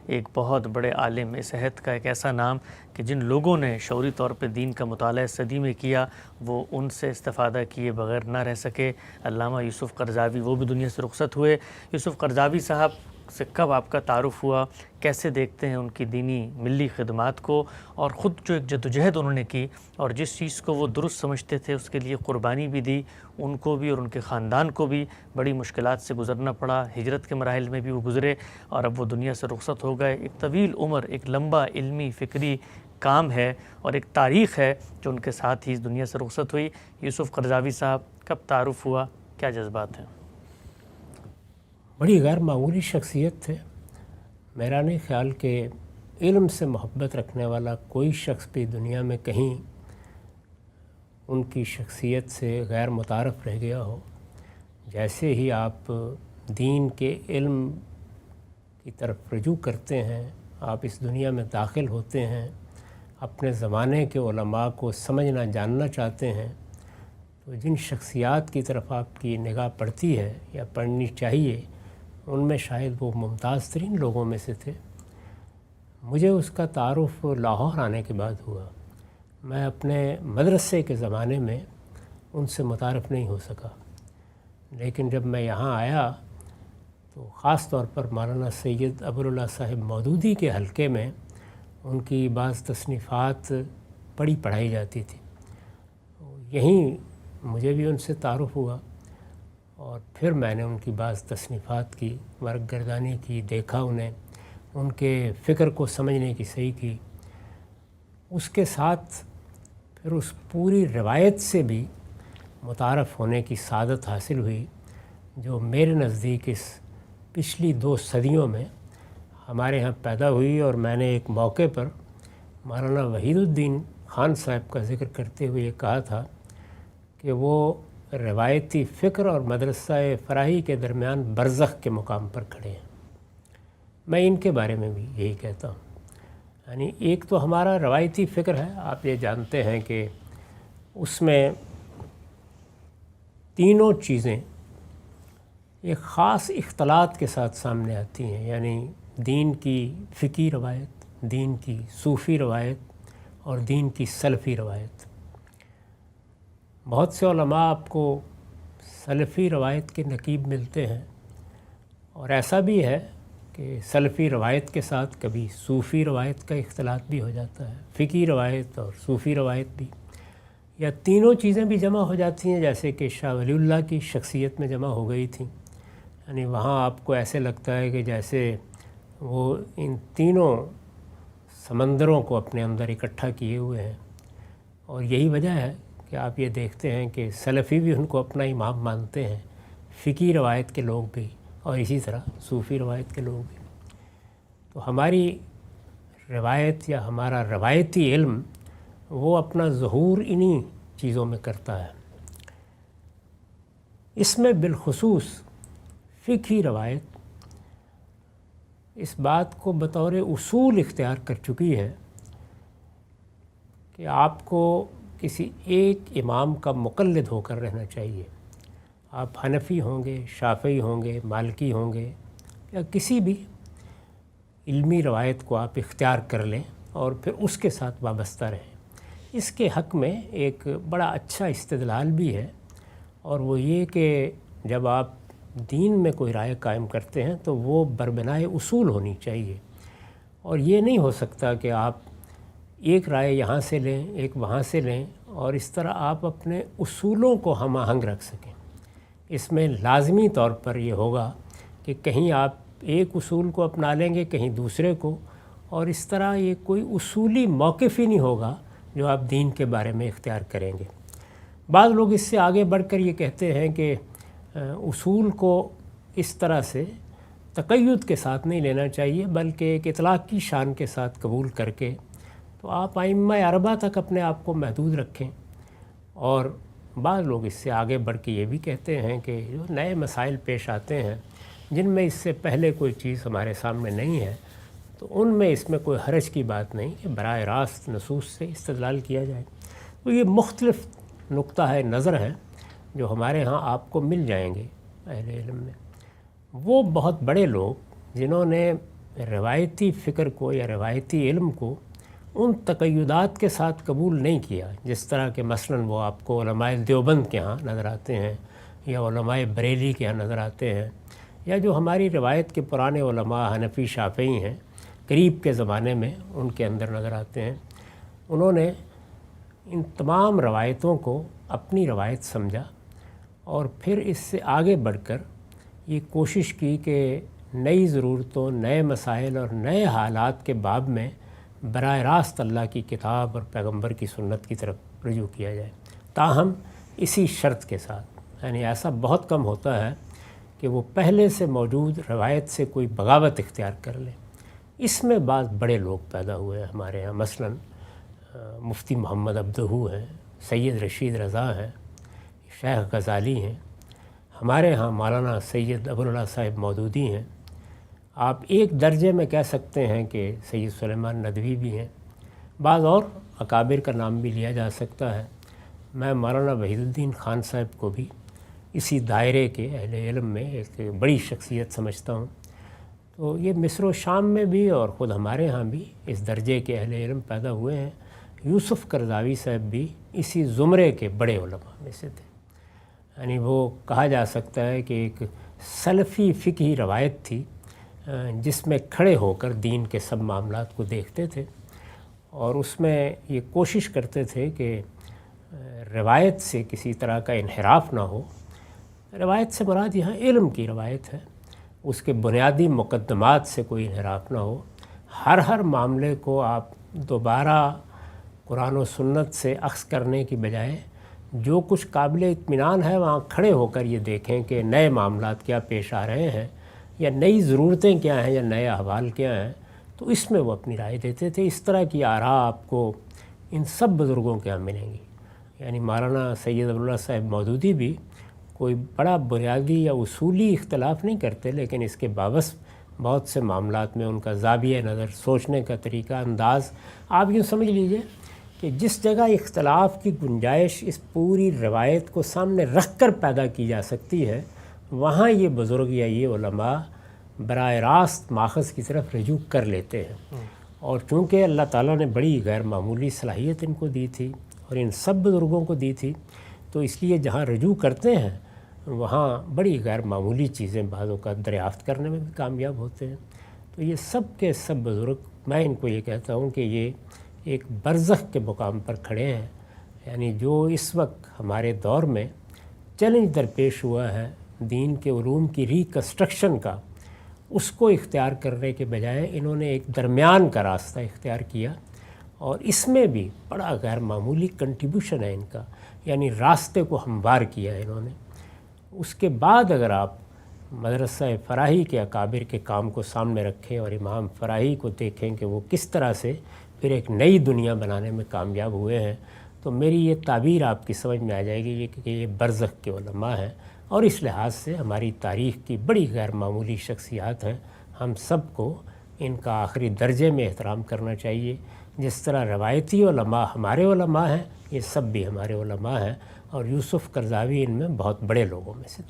ایک بہت بڑے عالم صحت کا ایک ایسا نام کہ جن لوگوں نے شعوری طور پہ دین کا مطالعہ صدی میں کیا وہ ان سے استفادہ کیے بغیر نہ رہ سکے۔ علامہ یوسف قرضاوی وہ بھی دنیا سے رخصت ہوئے۔ یوسف قرضاوی صاحب سے کب آپ کا تعارف ہوا، کیسے دیکھتے ہیں ان کی دینی ملی خدمات کو، اور خود جو ایک جدوجہد انہوں نے کی اور جس چیز کو وہ درست سمجھتے تھے اس کے لیے قربانی بھی دی، ان کو بھی اور ان کے خاندان کو بھی بڑی مشکلات سے گزرنا پڑا، ہجرت کے مراحل میں بھی وہ گزرے اور اب وہ دنیا سے رخصت ہو گئے۔ ایک طویل عمر، ایک لمبا علمی فکری کام ہے اور ایک تاریخ ہے جو ان کے ساتھ ہی اس دنیا سے رخصت ہوئی۔ یوسف قرضاوی صاحب کب تعارف ہوا، کیا جذبات ہیں؟ بڑی غیر معمولی شخصیت تھے۔ میرا نہیں خیال کہ علم سے محبت رکھنے والا کوئی شخص بھی دنیا میں کہیں ان کی شخصیت سے غیر متعارف رہ گیا ہو۔ جیسے ہی آپ دین کے علم کی طرف رجوع کرتے ہیں، آپ اس دنیا میں داخل ہوتے ہیں، اپنے زمانے کے علماء کو سمجھنا جاننا چاہتے ہیں، تو جن شخصیات کی طرف آپ کی نگاہ پڑتی ہے یا پڑھنی چاہیے، ان میں شاید وہ ممتاز ترین لوگوں میں سے تھے۔ مجھے اس کا تعارف لاہور آنے کے بعد ہوا۔ میں اپنے مدرسے کے زمانے میں ان سے متعارف نہیں ہو سکا، لیکن جب میں یہاں آیا تو خاص طور پر مولانا سید ابوالعلا صاحب مودودی کے حلقے میں ان کی بعض تصنیفات پڑھائی جاتی تھی۔ یہیں مجھے بھی ان سے تعارف ہوا اور پھر میں نے ان کی بعض تصنیفات کی ورق گردانی کی، دیکھا انہیں، ان کے فکر کو سمجھنے کی صحیح کی۔ اس کے ساتھ پھر اس پوری روایت سے بھی متعارف ہونے کی سعادت حاصل ہوئی جو میرے نزدیک اس پچھلی 2 صدیوں میں ہمارے ہاں پیدا ہوئی۔ اور میں نے ایک موقع پر مولانا وحید الدین خان صاحب کا ذکر کرتے ہوئے یہ کہا تھا کہ وہ روایتی فکر اور مدرسہ فراہی کے درمیان برزخ کے مقام پر کھڑے ہیں۔ میں ان کے بارے میں بھی یہی کہتا ہوں۔ یعنی ایک تو ہمارا روایتی فکر ہے، آپ یہ جانتے ہیں کہ اس میں تینوں چیزیں ایک خاص اختلاط کے ساتھ سامنے آتی ہیں، یعنی دین کی فقہی روایت، دین کی صوفی روایت اور دین کی سلفی روایت۔ بہت سے علماء آپ کو سلفی روایت کے نقیب ملتے ہیں، اور ایسا بھی ہے کہ سلفی روایت کے ساتھ کبھی صوفی روایت کا اختلاط بھی ہو جاتا ہے، فقہی روایت اور صوفی روایت بھی، یا تینوں چیزیں بھی جمع ہو جاتی ہیں، جیسے کہ شاہ ولی اللہ کی شخصیت میں جمع ہو گئی تھیں۔ یعنی وہاں آپ کو ایسے لگتا ہے کہ جیسے وہ ان تینوں سمندروں کو اپنے اندر اکٹھا کیے ہوئے ہیں، اور یہی وجہ ہے کہ آپ یہ دیکھتے ہیں کہ سلفی بھی ان کو اپنا امام مانتے ہیں، فقہی روایت کے لوگ بھی، اور اسی طرح صوفی روایت کے لوگ بھی۔ تو ہماری روایت یا ہمارا روایتی علم وہ اپنا ظہور انہی چیزوں میں کرتا ہے۔ اس میں بالخصوص فقہی روایت اس بات کو بطور اصول اختیار کر چکی ہے کہ آپ کو کسی ایک امام کا مقلد ہو کر رہنا چاہیے۔ آپ حنفی ہوں گے، شافعی ہوں گے، مالکی ہوں گے، یا کسی بھی علمی روایت کو آپ اختیار کر لیں اور پھر اس کے ساتھ وابستہ رہیں۔ اس کے حق میں ایک بڑا اچھا استدلال بھی ہے، اور وہ یہ کہ جب آپ دین میں کوئی رائے قائم کرتے ہیں تو وہ بربنائے اصول ہونی چاہیے، اور یہ نہیں ہو سکتا کہ آپ ایک رائے یہاں سے لیں، ایک وہاں سے لیں، اور اس طرح آپ اپنے اصولوں کو ہم آہنگ رکھ سکیں۔ اس میں لازمی طور پر یہ ہوگا کہ کہیں آپ ایک اصول کو اپنا لیں گے، کہیں دوسرے کو، اور اس طرح یہ کوئی اصولی موقف ہی نہیں ہوگا جو آپ دین کے بارے میں اختیار کریں گے۔ بعض لوگ اس سے آگے بڑھ کر یہ کہتے ہیں کہ اصول کو اس طرح سے تقید کے ساتھ نہیں لینا چاہیے، بلکہ ایک اطلاق کی شان کے ساتھ قبول کر کے تو آپ ائمہ اربعہ تک اپنے آپ کو محدود رکھیں۔ اور بعض لوگ اس سے آگے بڑھ کے یہ بھی کہتے ہیں کہ جو نئے مسائل پیش آتے ہیں جن میں اس سے پہلے کوئی چیز ہمارے سامنے نہیں ہے، تو ان میں اس میں کوئی حرج کی بات نہیں کہ براہ راست نصوص سے استدلال کیا جائے۔ تو یہ مختلف نقطہ نظر ہے جو ہمارے ہاں آپ کو مل جائیں گے اہل علم میں۔ وہ بہت بڑے لوگ جنہوں نے روایتی فکر کو یا روایتی علم کو ان تقیدات کے ساتھ قبول نہیں کیا جس طرح کہ مثلاً وہ آپ کو علماء دیوبند کے ہاں نظر آتے ہیں یا علماء بریلی کے ہاں نظر آتے ہیں، یا جو ہماری روایت کے پرانے علماء حنفی شافعی ہیں قریب کے زمانے میں ان کے اندر نظر آتے ہیں۔ انہوں نے ان تمام روایتوں کو اپنی روایت سمجھا اور پھر اس سے آگے بڑھ کر یہ کوشش کی کہ نئی ضرورتوں، نئے مسائل اور نئے حالات کے باب میں براہ راست اللہ کی کتاب اور پیغمبر کی سنت کی طرف رجوع کیا جائے، تاہم اسی شرط کے ساتھ، یعنی ایسا بہت کم ہوتا ہے کہ وہ پہلے سے موجود روایت سے کوئی بغاوت اختیار کر لے۔ اس میں بعض بڑے لوگ پیدا ہوئے ہیں ہمارے ہاں، مثلاً مفتی محمد عبدہ ہیں، سید رشید رضا ہیں، شیخ غزالی ہیں، ہمارے ہاں مولانا سید ابوالعلا صاحب مودودی ہیں، آپ ایک درجے میں کہہ سکتے ہیں کہ سید سلیمان ندوی بھی ہیں، بعض اور اکابر کا نام بھی لیا جا سکتا ہے۔ میں مولانا وحید الدین خان صاحب کو بھی اسی دائرے کے اہل علم میں ایک بڑی شخصیت سمجھتا ہوں۔ تو یہ مصر و شام میں بھی اور خود ہمارے ہاں بھی اس درجے کے اہل علم پیدا ہوئے ہیں۔ یوسف قرضاوی صاحب بھی اسی زمرے کے بڑے علماء میں سے تھے، یعنی وہ کہا جا سکتا ہے کہ ایک سلفی فقہی روایت تھی جس میں کھڑے ہو کر دین کے سب معاملات کو دیکھتے تھے اور اس میں یہ کوشش کرتے تھے کہ روایت سے کسی طرح کا انحراف نہ ہو۔ روایت سے مراد یہاں علم کی روایت ہے، اس کے بنیادی مقدمات سے کوئی انحراف نہ ہو۔ ہر معاملے کو آپ دوبارہ قرآن و سنت سے اخذ کرنے کی بجائے جو کچھ قابل اطمینان ہے وہاں کھڑے ہو کر یہ دیکھیں کہ نئے معاملات کیا پیش آ رہے ہیں یا نئی ضرورتیں کیا ہیں یا نئے احوال کیا ہیں، تو اس میں وہ اپنی رائے دیتے تھے۔ اس طرح کی آراء آپ کو ان سب بزرگوں کے ہاں ملیں گی، یعنی مولانا سید ابوالعلا صاحب مودودی بھی کوئی بڑا بنیادی یا اصولی اختلاف نہیں کرتے، لیکن اس کے باوجود بہت سے معاملات میں ان کا زاویہ نظر، سوچنے کا طریقہ، انداز، آپ یوں سمجھ لیجئے کہ جس جگہ اختلاف کی گنجائش اس پوری روایت کو سامنے رکھ کر پیدا کی جا سکتی ہے، وہاں یہ بزرگ یا یہ علماء براہ راست ماخذ کی طرف رجوع کر لیتے ہیں۔ اور چونکہ اللہ تعالیٰ نے بڑی غیر معمولی صلاحیت ان کو دی تھی اور ان سب بزرگوں کو دی تھی، تو اس لیے جہاں رجوع کرتے ہیں وہاں بڑی غیر معمولی چیزیں بعض اوقات دریافت کرنے میں بھی کامیاب ہوتے ہیں۔ تو یہ سب کے سب بزرگ، میں ان کو یہ کہتا ہوں کہ یہ ایک برزخ کے مقام پر کھڑے ہیں، یعنی جو اس وقت ہمارے دور میں چیلنج درپیش ہوا ہے دین کے علوم کی ریکنسٹرکشن کا، اس کو اختیار کرنے کے بجائے انہوں نے ایک درمیان کا راستہ اختیار کیا، اور اس میں بھی بڑا غیر معمولی کنٹریبیوشن ہے ان کا، یعنی راستے کو ہموار کیا ہے انہوں نے۔ اس کے بعد اگر آپ مدرسہ فراہی کے اکابر کے کام کو سامنے رکھیں اور امام فراہی کو دیکھیں کہ وہ کس طرح سے پھر ایک نئی دنیا بنانے میں کامیاب ہوئے ہیں، تو میری یہ تعبیر آپ کی سمجھ میں آ جائے گی کہ یہ برزخ کے علماء ہیں، اور اس لحاظ سے ہماری تاریخ کی بڑی غیر معمولی شخصیات ہیں۔ ہم سب کو ان کا آخری درجے میں احترام کرنا چاہیے۔ جس طرح روایتی علماء ہمارے علماء ہیں، یہ سب بھی ہمارے علماء ہیں، اور یوسف قرضاوی ان میں بہت بڑے لوگوں میں سے تھے۔